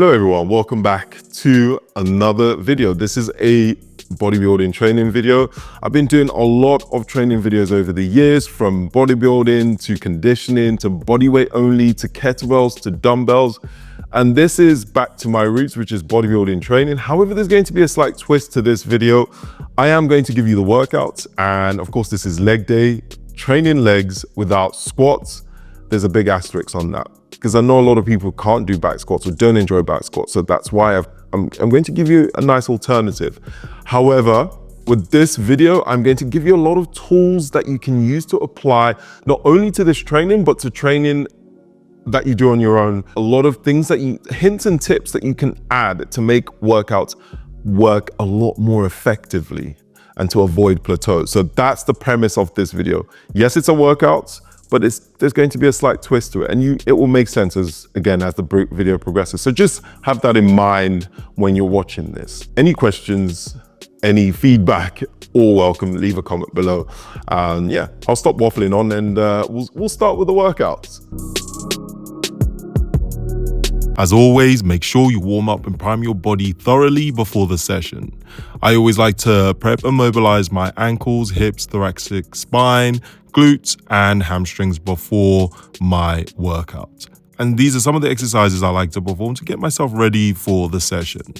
Hello everyone, welcome back to another video. This is a bodybuilding training video. I've been doing a lot of training videos over the years, from bodybuilding to conditioning to bodyweight only to kettlebells to dumbbells. And this is back to my roots, which is bodybuilding training. However, there's going to be a slight twist to this video. I am going to give you the workouts, and of course this is leg day, training legs without squats. There's a big asterisk on that, because I know a lot of people can't do back squats or don't enjoy back squats. So that's why I'm going to give you a nice alternative. However, with this video, I'm going to give you a lot of tools that you can use to apply not only to this training, but to training that you do on your own. A lot of things hints and tips that you can add to make workouts work a lot more effectively and to avoid plateaus. So that's the premise of this video. Yes, it's a workout, but there's going to be a slight twist to it, and it will make sense as the video progresses. So just have that in mind when you're watching this. Any questions, any feedback, all welcome. Leave a comment below. And yeah, I'll stop waffling on, and we'll start with the workouts. As always, make sure you warm up and prime your body thoroughly before the session. I always like to prep and mobilize my ankles, hips, thoracic spine, glutes, and hamstrings before my workout. And these are some of the exercises I like to perform to get myself ready for the session.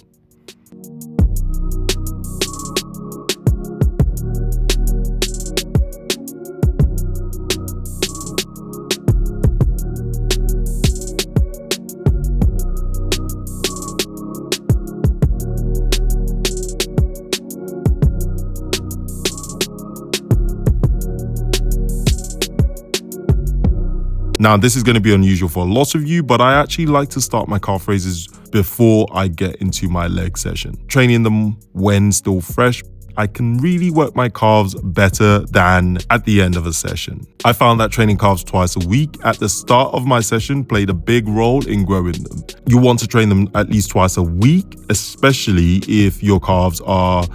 Now, this is going to be unusual for a lot of you, but I actually like to start my calf raises before I get into my leg session. Training them when still fresh, I can really work my calves better than at the end of a session. I found that training calves twice a week at the start of my session played a big role in growing them. You want to train them at least twice a week, especially if your calves are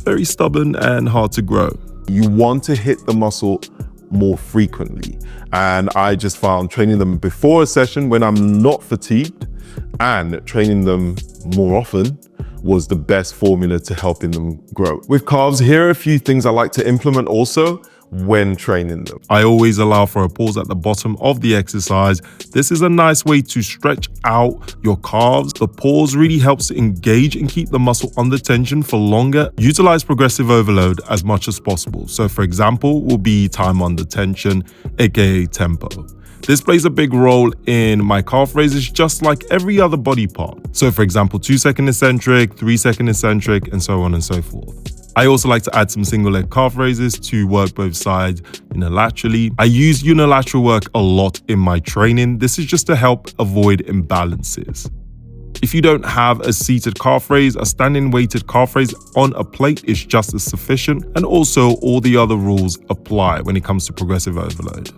very stubborn and hard to grow. You want to hit the muscle more frequently. And I just found training them before a session when I'm not fatigued and training them more often was the best formula to helping them grow. With calves, here are a few things I like to implement also when training them. I always allow for a pause at the bottom of the exercise. This is a nice way to stretch out your calves. The pause really helps to engage and keep the muscle under tension for longer. Utilize progressive overload as much as possible. So for example, will be time under tension, aka tempo. This plays a big role in my calf raises, just like every other body part. So for example, 2-second eccentric, 3-second eccentric, and so on and so forth. I also like to add some single leg calf raises to work both sides unilaterally. I use unilateral work a lot in my training. This is just to help avoid imbalances. If you don't have a seated calf raise, a standing weighted calf raise on a plate is just as sufficient. And also all the other rules apply when it comes to progressive overload.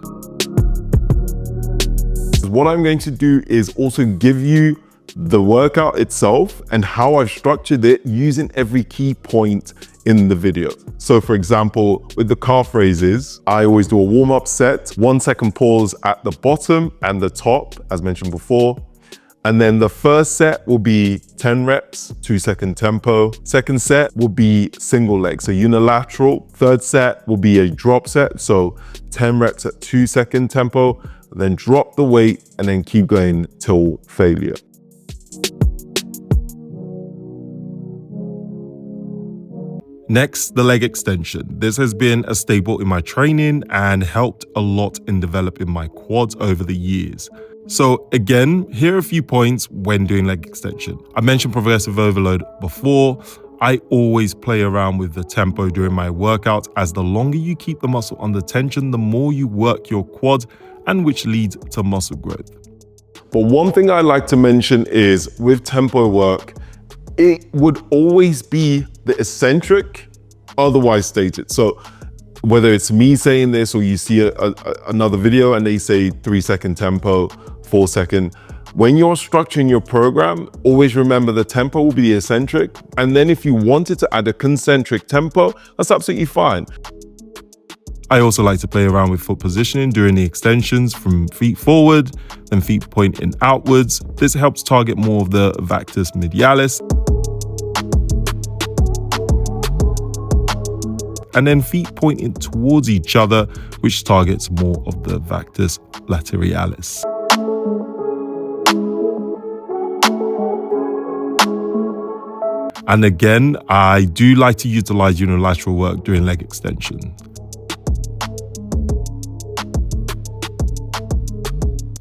What I'm going to do is also give you the workout itself and how I've structured it using every key point in the video. So for example, with the calf raises, I always do a warm-up set, 1-second pause at the bottom and the top, as mentioned before. And then the first set will be 10 reps, 2-second tempo. Second set will be single leg, so unilateral. Third set will be a drop set, so 10 reps at 2-second tempo, then drop the weight and then keep going till failure. Next, the leg extension. This has been a staple in my training and helped a lot in developing my quads over the years. So again, here are a few points when doing leg extension. I mentioned progressive overload before. I always play around with the tempo during my workouts, as the longer you keep the muscle under tension, the more you work your quads, and which leads to muscle growth. But one thing I like to mention is with tempo work, it would always be the eccentric, otherwise stated. So whether it's me saying this or you see another video and they say 3-second tempo, 4-second, when you're structuring your program, always remember the tempo will be the eccentric. And then if you wanted to add a concentric tempo, that's absolutely fine. I also like to play around with foot positioning during the extensions from feet forward, then feet pointing outwards. This helps target more of the vagus medialis. And then feet pointing towards each other, which targets more of the vagus lateralis. And again, I do like to utilize unilateral work during leg extension.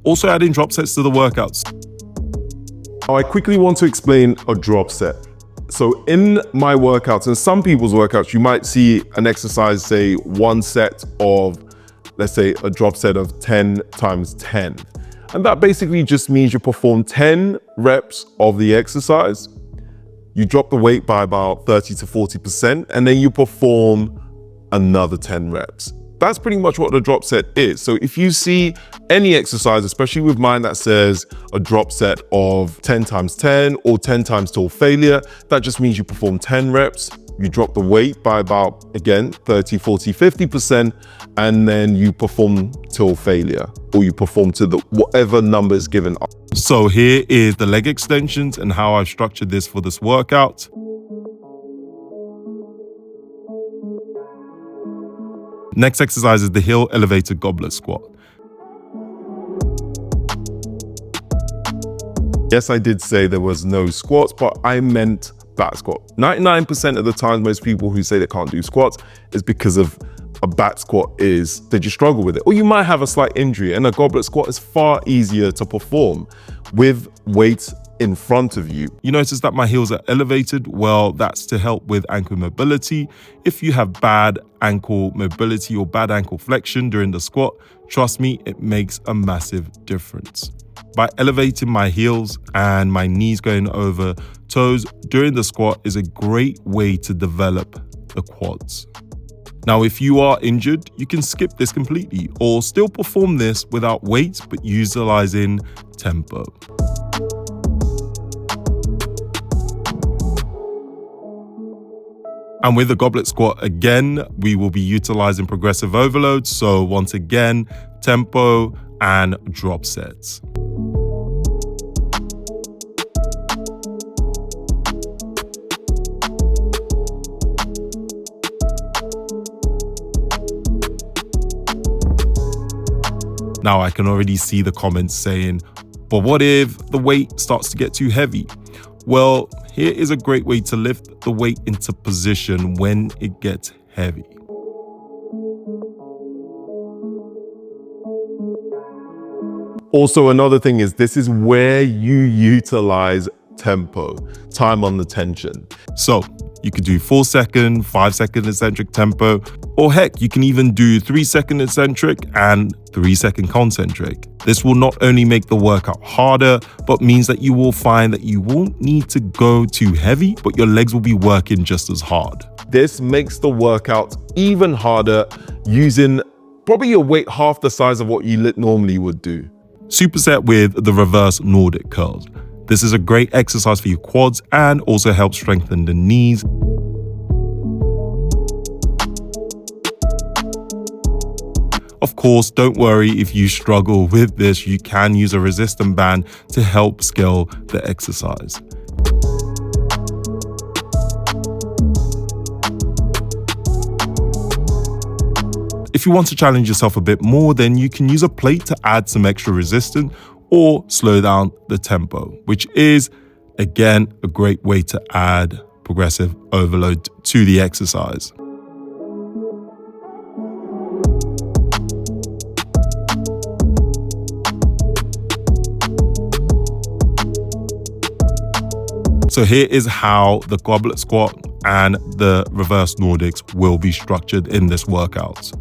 Also adding drop sets to the workouts. Now I quickly want to explain a drop set. So in my workouts, and some people's workouts, you might see an exercise, say one set of, let's say a drop set of 10 times 10. And that basically just means you perform 10 reps of the exercise. You drop the weight by about 30 to 40%, and then you perform another 10 reps. That's pretty much what the drop set is. So if you see any exercise, especially with mine that says a drop set of 10 times 10 or 10 times till failure, that just means you perform 10 reps, you drop the weight by about, again, 30, 40, 50%, and then you perform till failure, or you perform to the whatever number is given. So here is the leg extensions and how I've structured this for this workout. Next exercise is the heel elevated goblet squat. Yes, I did say there was no squats, but I meant back squat. 99% of the time, most people who say they can't do squats is because of a back squat is they just struggle with it. Or you might have a slight injury, and a goblet squat is far easier to perform with weights in front of you. You notice that my heels are elevated? Well, that's to help with ankle mobility. If you have bad ankle mobility or bad ankle flexion during the squat, trust me, it makes a massive difference. By elevating my heels and my knees going over toes during the squat is a great way to develop the quads. Now, if you are injured, you can skip this completely or still perform this without weights, but utilizing tempo. And with the goblet squat, again, we will be utilizing progressive overload. So once again, tempo and drop sets. Now I can already see the comments saying, but what if the weight starts to get too heavy? Well, here is a great way to lift the weight into position when it gets heavy. Also, another thing is this is where you utilize tempo, time on the tension. So you could do 4-second, 5-second eccentric tempo, or heck, you can even do 3-second eccentric and 3-second concentric. This will not only make the workout harder, but means that you will find that you won't need to go too heavy, but your legs will be working just as hard. This makes the workout even harder using probably your weight half the size of what you normally would do. Superset with the reverse Nordic curls. This is a great exercise for your quads and also helps strengthen the knees. Of course, don't worry if you struggle with this, you can use a resistance band to help scale the exercise. If you want to challenge yourself a bit more, then you can use a plate to add some extra resistance or slow down the tempo, which is, again, a great way to add progressive overload to the exercise. So here is how the goblet squat and the reverse Nordics will be structured in this workout.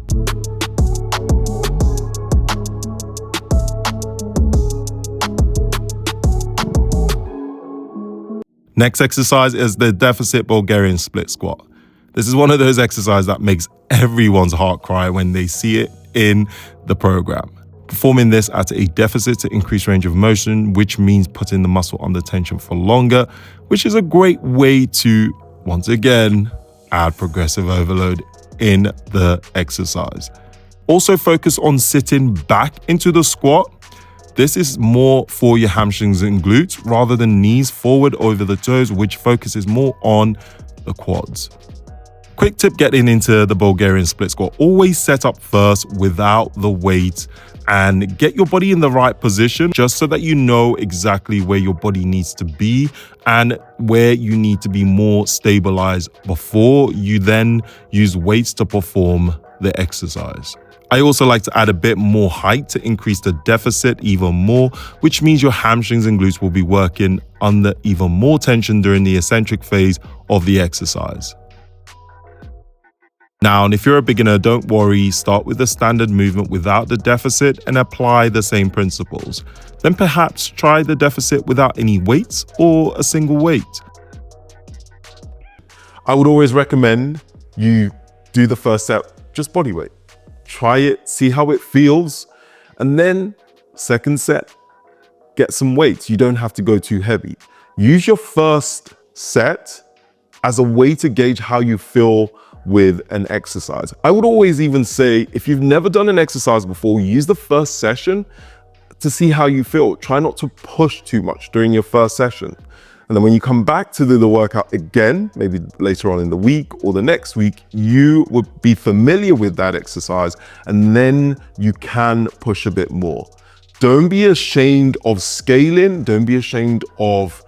Next exercise is the deficit Bulgarian split squat. This is one of those exercises that makes everyone's heart cry when they see it in the program. Performing this at a deficit to increase range of motion, which means putting the muscle under tension for longer, which is a great way to, once again, add progressive overload in the exercise. Also focus on sitting back into the squat. This is more for your hamstrings and glutes rather than knees forward over the toes, which focuses more on the quads. Quick tip getting into the Bulgarian split squat: always set up first without the weight and get your body in the right position just so that you know exactly where your body needs to be and where you need to be more stabilized before you then use weights to perform the exercise. I also like to add a bit more height to increase the deficit even more, which means your hamstrings and glutes will be working under even more tension during the eccentric phase of the exercise. Now, if you're a beginner, don't worry, start with the standard movement without the deficit and apply the same principles. Then perhaps try the deficit without any weights or a single weight. I would always recommend you do the first set just body weight. Try it, see how it feels, and then second set, get some weights. You don't have to go too heavy. Use your first set as a way to gauge how you feel with an exercise. I would always even say, if you've never done an exercise before, use the first session to see how you feel. Try not to push too much during your first session. And then when you come back to do the workout again, maybe later on in the week or the next week, you would be familiar with that exercise and then you can push a bit more. Don't be ashamed of scaling. Don't be ashamed of,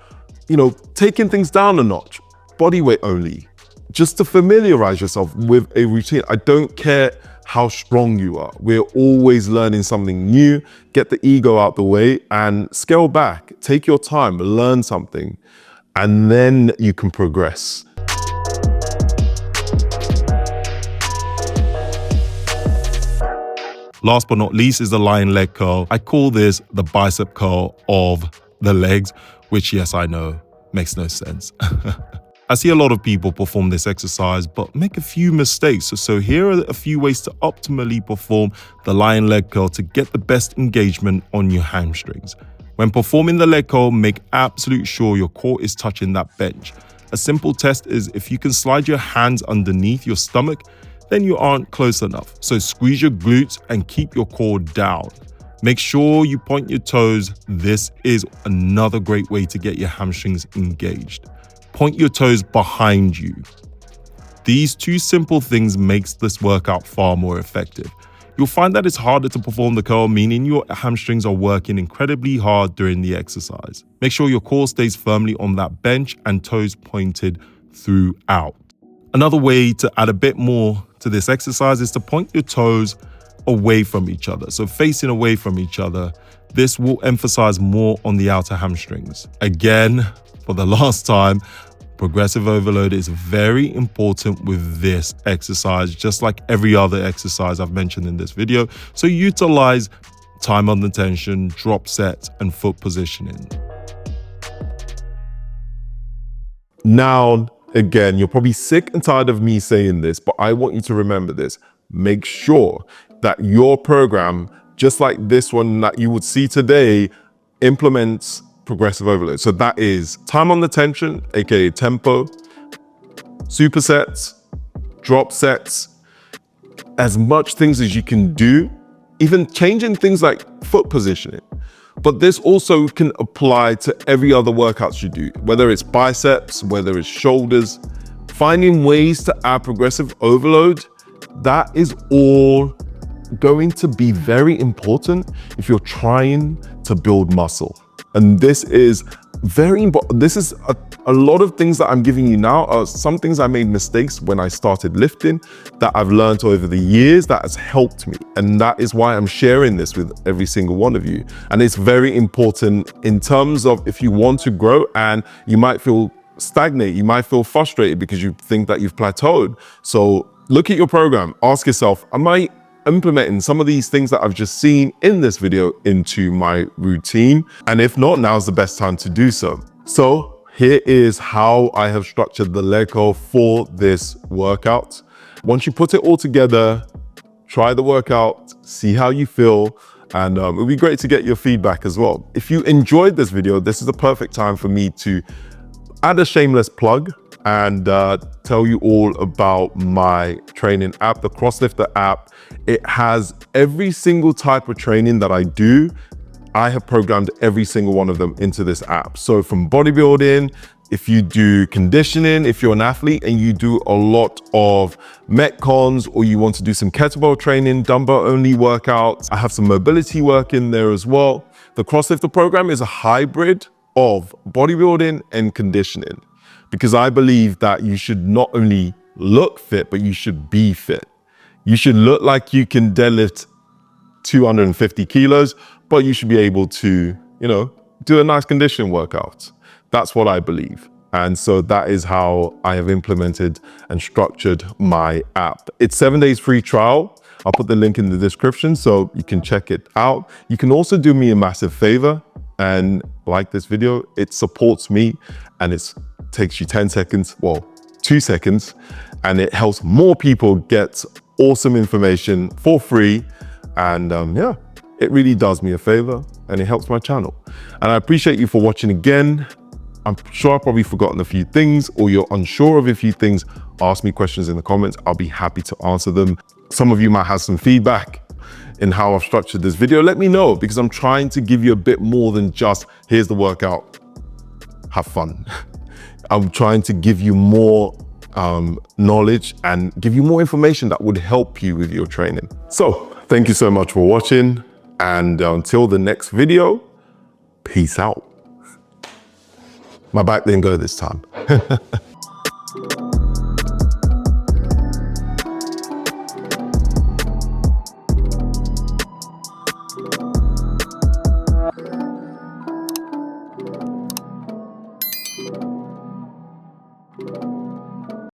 taking things down a notch. Body weight only, just to familiarize yourself with a routine. I don't care how strong you are. We're always learning something new. Get the ego out the way and scale back. Take your time, learn something, and then you can progress. Last but not least is the lying leg curl. I call this the bicep curl of the legs, which, yes, I know, makes no sense. I see a lot of people perform this exercise but make a few mistakes. So here are a few ways to optimally perform the lying leg curl to get the best engagement on your hamstrings. When performing the leg curl, make absolute sure your core is touching that bench. A simple test is if you can slide your hands underneath your stomach, then you aren't close enough. So squeeze your glutes and keep your core down. Make sure you point your toes. This is another great way to get your hamstrings engaged. Point your toes behind you. These two simple things makes this workout far more effective. You'll find that it's harder to perform the curl, meaning your hamstrings are working incredibly hard during the exercise. Make sure your core stays firmly on that bench and toes pointed throughout. Another way to add a bit more to this exercise is to point your toes away from each other. So facing away from each other. This will emphasize more on the outer hamstrings. Again, for the last time, progressive overload is very important with this exercise, just like every other exercise I've mentioned in this video. So utilize time under tension, drop sets, and foot positioning. Now, again, you're probably sick and tired of me saying this, but I want you to remember this. Make sure that your program, just like this one that you would see today, implements progressive overload. So that is time on the tension, aka tempo, supersets, drop sets, as much things as you can do, even changing things like foot positioning. But this also can apply to every other workouts you do, whether it's biceps, whether it's shoulders. Finding ways to add progressive overload, that is all going to be very important if you're trying to build muscle. And this is very important. This is a lot of things that I'm giving you now are some things I made mistakes when I started lifting that I've learned over the years that has helped me. And that is why I'm sharing this with every single one of you. And it's very important in terms of if you want to grow and you might feel stagnate, you might feel frustrated because you think that you've plateaued. So look at your program, ask yourself, am I implementing some of these things that I've just seen in this video into my routine? And if not, now's the best time to do so. So here is how I have structured the leg curl for this workout. Once you put it all together, try the workout, see how you feel, and it would be great to get your feedback as well. If you enjoyed this video, this is the perfect time for me to add a shameless plug. and tell you all about my training app, the CrossLifter app. It has every single type of training that I do. I have programmed every single one of them into this app. So from bodybuilding, if you do conditioning, if you're an athlete and you do a lot of metcons, or you want to do some kettlebell training, dumbbell only workouts, I have some mobility work in there as well. The CrossLifter program is a hybrid of bodybuilding and conditioning, because I believe that you should not only look fit, but you should be fit. You should look like you can deadlift 250 kilos, but you should be able to, do a nice conditioning workout. That's what I believe. And so that is how I have implemented and structured my app. It's 7 days free trial. I'll put the link in the description so you can check it out. You can also do me a massive favor and like this video. It supports me, and it takes you 10 seconds, well, 2 seconds, and it helps more people get awesome information for free. And yeah, it really does me a favor, and it helps my channel. And I appreciate you for watching again. I'm sure I've probably forgotten a few things, or you're unsure of a few things. Ask me questions in the comments. I'll be happy to answer them. Some of you might have some feedback in how I've structured this video. Let me know, because I'm trying to give you a bit more than just, here's the workout, have fun. I'm trying to give you more knowledge and give you more information that would help you with your training. So thank you so much for watching, and until the next video, peace out. My back didn't go this time.